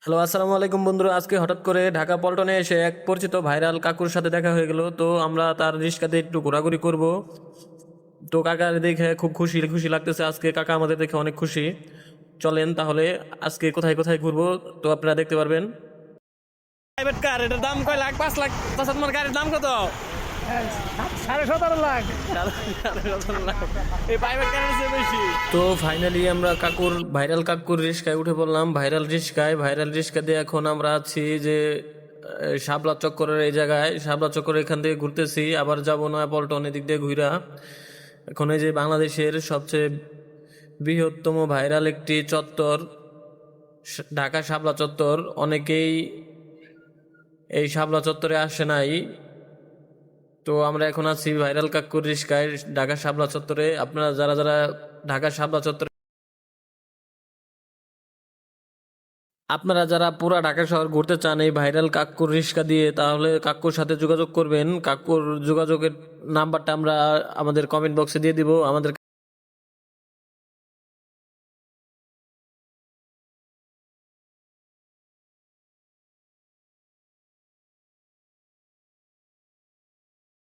Hello, আসসালামু আলাইকুম বন্ধুরা। আজকে হঠাৎ করে ঢাকা পল্টনে এসে এক পরিচিত ভাইরাল কাকুর সাথে দেখা হয়ে গেল। তো আমরা তার রিক্সাতে একটু ঘোরাঘুরি করব। তো কাকা দেখে খুব খুশি খুশি লাগতেছে। আজকে কাকা আমাদের দেখে অনেক খুশি। চলেন তাহলে আজকে কোথায় কোথায় ঘুরবো তো আপনারা দেখতে পারবেন। প্রাইভেট কার, এটার দাম কয় লাখ? 5 লাখ। তাছাড়া তোমার গাড়ির দাম কত? 17.5 লাখ। এই প্রাইভেট কারের চেয়ে বেশি। তো ফাইনালি আমরা কাকুর ভাইরাল রিস্কায় উঠে পড়লাম। ভাইরাল রিস্কা দিয়ে এখন আমরা আছি যে শাপলা চক্করের এই জায়গায়। শাপলা চক্কর এখান থেকে ঘুরতেছি, আবার যাব নয়াপল্টন এদিক দিয়ে ঘুরা। এখন এই যে বাংলাদেশের সবচেয়ে বৃহত্তম ভাইরাল একটি চত্বর ঢাকা শাপলা চত্বর। অনেকেই এই শাপলা চত্বরে আসে নাই। তো আমরা এখন আছি ভাইরাল কাকুর রিস্কায় ঢাকা শাপলা চত্বরে। আপনারা যারা যারা ঢাকা শাপলা চত্বরে, আপনারা যারা পুরা ঢাকা শহর ঘুরতে চান এই ভাইরাল কাকুর রিস্কা দিয়ে, তাহলে কাকুর সাথে যোগাযোগ করবেন। কাকুর যোগাযোগের নাম্বারটা আমরা আমাদের কমেন্ট বক্সে দিয়ে দিব। আমাদের